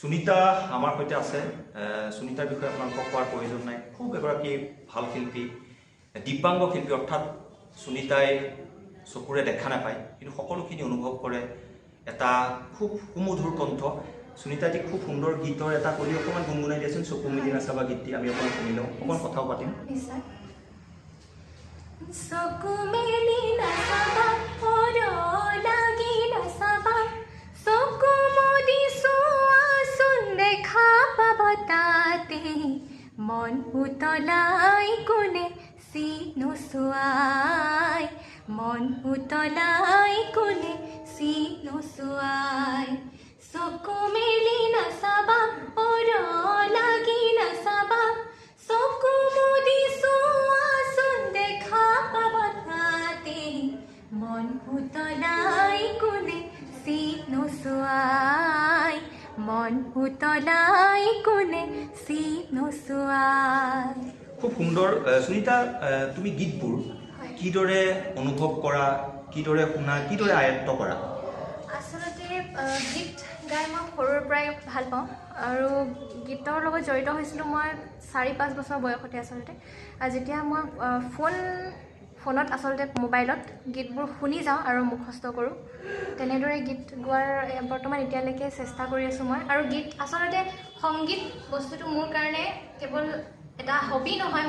সুনিতা আমাৰ সৈতে আছে। সুনিতাৰ বিষয়ে আপোনালোকক কোৱাৰ প্ৰয়োজন নাই। খুব এগৰাকী ভাল শিল্পী, দিব্যাংগ শিল্পী, অৰ্থাৎ সুনিতাই চকুৰে দেখা নাপায় কিন্তু সকলোখিনি অনুভৱ কৰে। এটা খুব সুমধুৰ কণ্ঠ। সুনিতা এটি খুব সুন্দৰ গীতৰ এটা কৰি অকণমান গুণগুণাই দিয়াচোন। চকু মেলি নাচাবা গীতটি আমি অকণমান শুনি লওঁ, অকণমান কথাও পাতিম। চকু মেলি নাচাবা, লাগি নাচাবা, চকু মুদি চোৱাচোন দেখা পাবা তাতে, মন উতলাই কোনে চি নোচোৱাই, মন উতলাই কোনে চি নোচোৱাই। চকু মেলি নাচাবা, লাগি নাচাবা, চকু মুদি চোৱাচোন দেখা পাবা তাতে, মন উতলাই কোনে চি নোচোৱাই, মন উতলাই কোনে চি নোচোৱাই। খুব সুন্দৰ। সুনিতা, তুমি গীতবোৰ কিদৰে অনুভৱ কৰা, কিদৰে শুনা, কিদৰে আয়ত্ত কৰা? আচলতে গীত গাই মই সৰুৰ পৰাই ভাল পাওঁ আৰু গীতৰ লগত জড়িত হৈছিলোঁ মই 4-5 বছৰ বয়সতে। আচলতে যেতিয়া মই ফোনত আচলতে মোবাইলত গীতবোৰ শুনি যাওঁ আৰু মুখস্থ কৰোঁ, তেনেদৰে গীত গোৱাৰ বৰ্তমান এতিয়ালৈকে চেষ্টা কৰি আছোঁ মই। আৰু গীত আচলতে সংগীত বস্তুটো মোৰ কাৰণে কেৱল এটা হবি নহয়,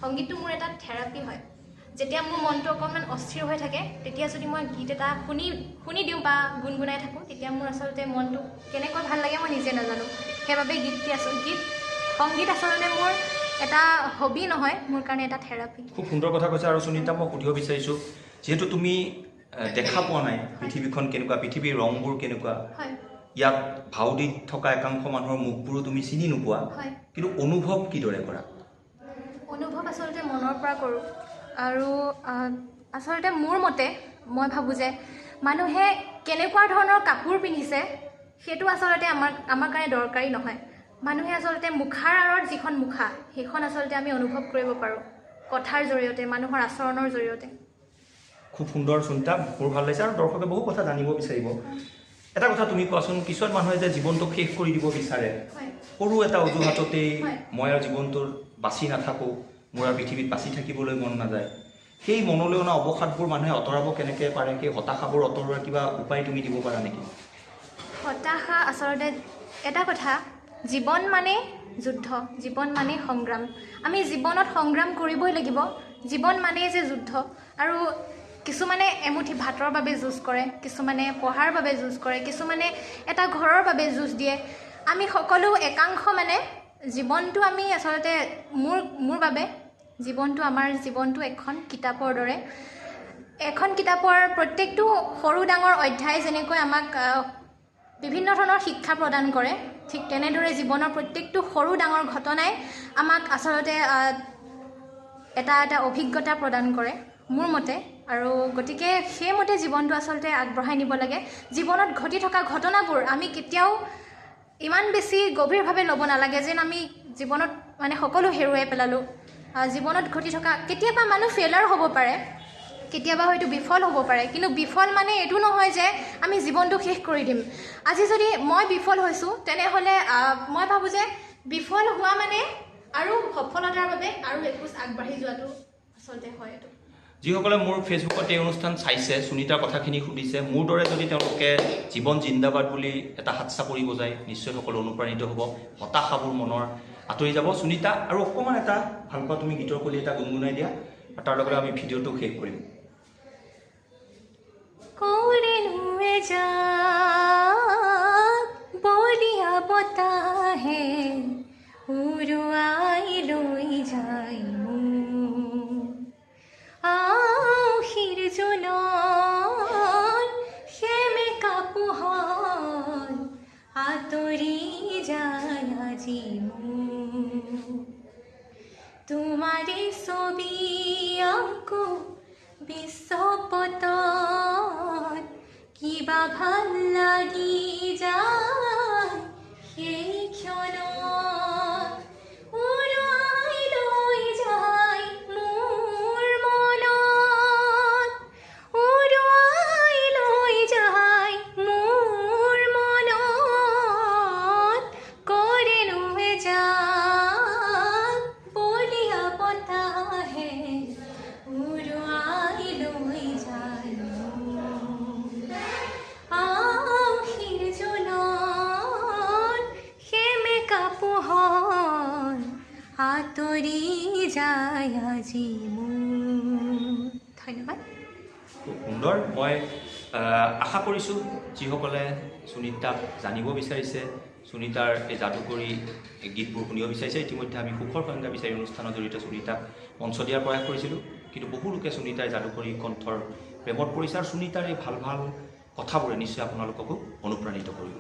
সংগীতটো মোৰ এটা থেৰাপি হয়। যেতিয়া মোৰ মনটো অকণমান অস্থিৰ হৈ থাকে, তেতিয়া যদি মই গীত এটা শুনি দিওঁ বা গুণগুণাই থাকোঁ, তেতিয়া মোৰ আচলতে মনটো কেনেকৈ ভাল লাগে মই নিজে নাজানো। সেইবাবে সংগীত আচলতে মোৰ এটা হবি নহয়, মোৰ কাৰণে এটা থেৰাপি। খুব সুন্দৰ কথা কৈছা। আৰু সুনিতা, মই সুধিব বিচাৰিছোঁ, যিহেতু তুমি দেখা পোৱা নাই পৃথিৱীখন কেনেকুৱা, পৃথিৱীৰ ৰংবোৰ কেনেকুৱা, ইয়াত ভাও দি থকা একাংশ মানুহৰ মুখবোৰো তুমি চিনি নোপোৱা, কিন্তু অনুভৱ কিদৰে কৰা? অনুভৱ আচলতে মনৰ পৰা কৰোঁ। আৰু আচলতে মোৰ মতে মই ভাবোঁ যে মানুহে কেনেকুৱা ধৰণৰ কাপোৰ পিন্ধিছে সেইটো আচলতে আমাৰ কাৰণে দৰকাৰী নহয়। মানুহে আচলতে মুখাৰ আঁৰত যিখন মুখা, সেইখন আচলতে আমি অনুভৱ কৰিব পাৰোঁ কথাৰ জৰিয়তে, মানুহৰ আচৰণৰ জৰিয়তে। খুব সুন্দৰ সুনিতা, মোৰ ভাল লাগিছে। আৰু দৰ্শকে বহু কথা জানিব বিচাৰিব। এটা কথা তুমি কোৱাচোন, কিছুমান মানুহে যে জীৱনটোক শেষ কৰি দিব বিচাৰে, সৰু এটা অজুহাততেই মই আৰু জীৱনটোৰ বাচি নাথাকোঁ, মোৰ আৰু পৃথিৱীত বাচি থাকিবলৈ মন নাযায়, সেই মনলৈ অনা অৱসাদবোৰ মানুহে আঁতৰাব কেনেকৈ পাৰে? সেই হতাশাবোৰ আঁতৰোৱাৰ কিবা উপায় তুমি দিব পাৰা নেকি? হতাশা আচলতে এটা কথা, জীৱন মানে যুদ্ধ, জীৱন মানে সংগ্ৰাম। আমি জীৱনত সংগ্ৰাম কৰিবই লাগিব। জীৱন মানেই যে যুদ্ধ। আৰু কিছুমানে এমুঠি ভাতৰ বাবে যুঁজ কৰে, কিছুমানে পঢ়াৰ বাবে যুঁজ কৰে, কিছুমানে এটা ঘৰৰ বাবে যুঁজ দিয়ে। আমি সকলো একাংশ জীৱনটো আমি আচলতে মোৰ বাবে আমাৰ জীৱনটো এখন কিতাপৰ দৰে। এখন কিতাপৰ প্ৰত্যেকটো সৰু ডাঙৰ অধ্যায় যেনেকৈ আমাক বিভিন্ন ধৰণৰ শিক্ষা প্ৰদান কৰে, ঠিক তেনেদৰে জীৱনৰ প্ৰত্যেকটো সৰু ডাঙৰ ঘটনাই আমাক আচলতে এটা অভিজ্ঞতা প্ৰদান কৰে মোৰ মতে। আৰু গতিকে সেইমতে জীৱনটো আচলতে আগবঢ়াই নিব লাগে। জীৱনত ঘটি থকা ঘটনাবোৰ আমি কেতিয়াও ইমান বেছি গভীৰভাৱে ল'ব নালাগে যেন আমি জীৱনত সকলো হেৰুৱাই পেলালোঁ। জীৱনত ঘটি থকা কেতিয়াবা মানুহ ফেইলাৰ হ'ব পাৰে, কেতিয়াবা হয়তো বিফল হ'ব পাৰে, কিন্তু বিফল এইটো নহয় যে আমি জীৱনটো শেষ কৰি দিম। আজি যদি মই বিফল হৈছোঁ, তেনেহ'লে মই ভাবোঁ যে বিফল হোৱা আৰু সফলতাৰ বাবে আৰু এখোজ আগবাঢ়ি যোৱাটো আচলতে হয়। এইটো যিসকলে মোৰ ফেচবুকত এই অনুষ্ঠান চাইছে, সুনিতাৰ কথাখিনি সুধিছে, মোৰ দৰে যদি তেওঁলোকে জীৱন জিন্দাবাদ বুলি এটা হাত চাপৰি বজায়, নিশ্চয় সকলো অনুপ্ৰাণিত হ'ব, হতাশাবোৰ মনৰ আঁতৰি যাব। সুনিতা, আৰু অকণমান এটা ভালপোৱা তুমি গীতৰ কলি এটা গুণগুণাই দিয়া, আৰু তাৰ লগতে আমি ভিডিঅ'টো শেষ কৰিম। বলিয়া বতাহে উৰুৱাই লৈ যায় আশীৰ জোনত সেমেকা পোহৰ আঁতৰি যায় আজি তোমাৰে ছবি আঁকো বিশ্বপটত, কিবা ভাল লাগি যায় সেই ক্ষণত, উৰুৱাই লৈ যায় মোৰ মনত, উৰুৱাই লৈ যায় মোৰ মনত। আজি মোৰ। ধন্যবাদ। খুব সুন্দৰ। মই আশা কৰিছোঁ যিসকলে সুনীতাক জানিব বিচাৰিছে, সুনীতাৰ এই যাদুকৰী গীতবোৰ শুনিব বিচাৰিছে, ইতিমধ্যে আমি সুখৰ সংজ্ঞা বিচাৰি অনুষ্ঠানৰ জৰিয়তে সুনীতাক মঞ্চ দিয়াৰ প্ৰয়াস কৰিছিলোঁ, কিন্তু বহু লোকে সুনীতাৰ যাদুকৰী কণ্ঠৰ প্ৰেমত পৰিছে আৰু সুনীতাৰ এই ভাল ভাল কথাবোৰে নিশ্চয় আপোনালোককো অনুপ্ৰাণিত কৰিব।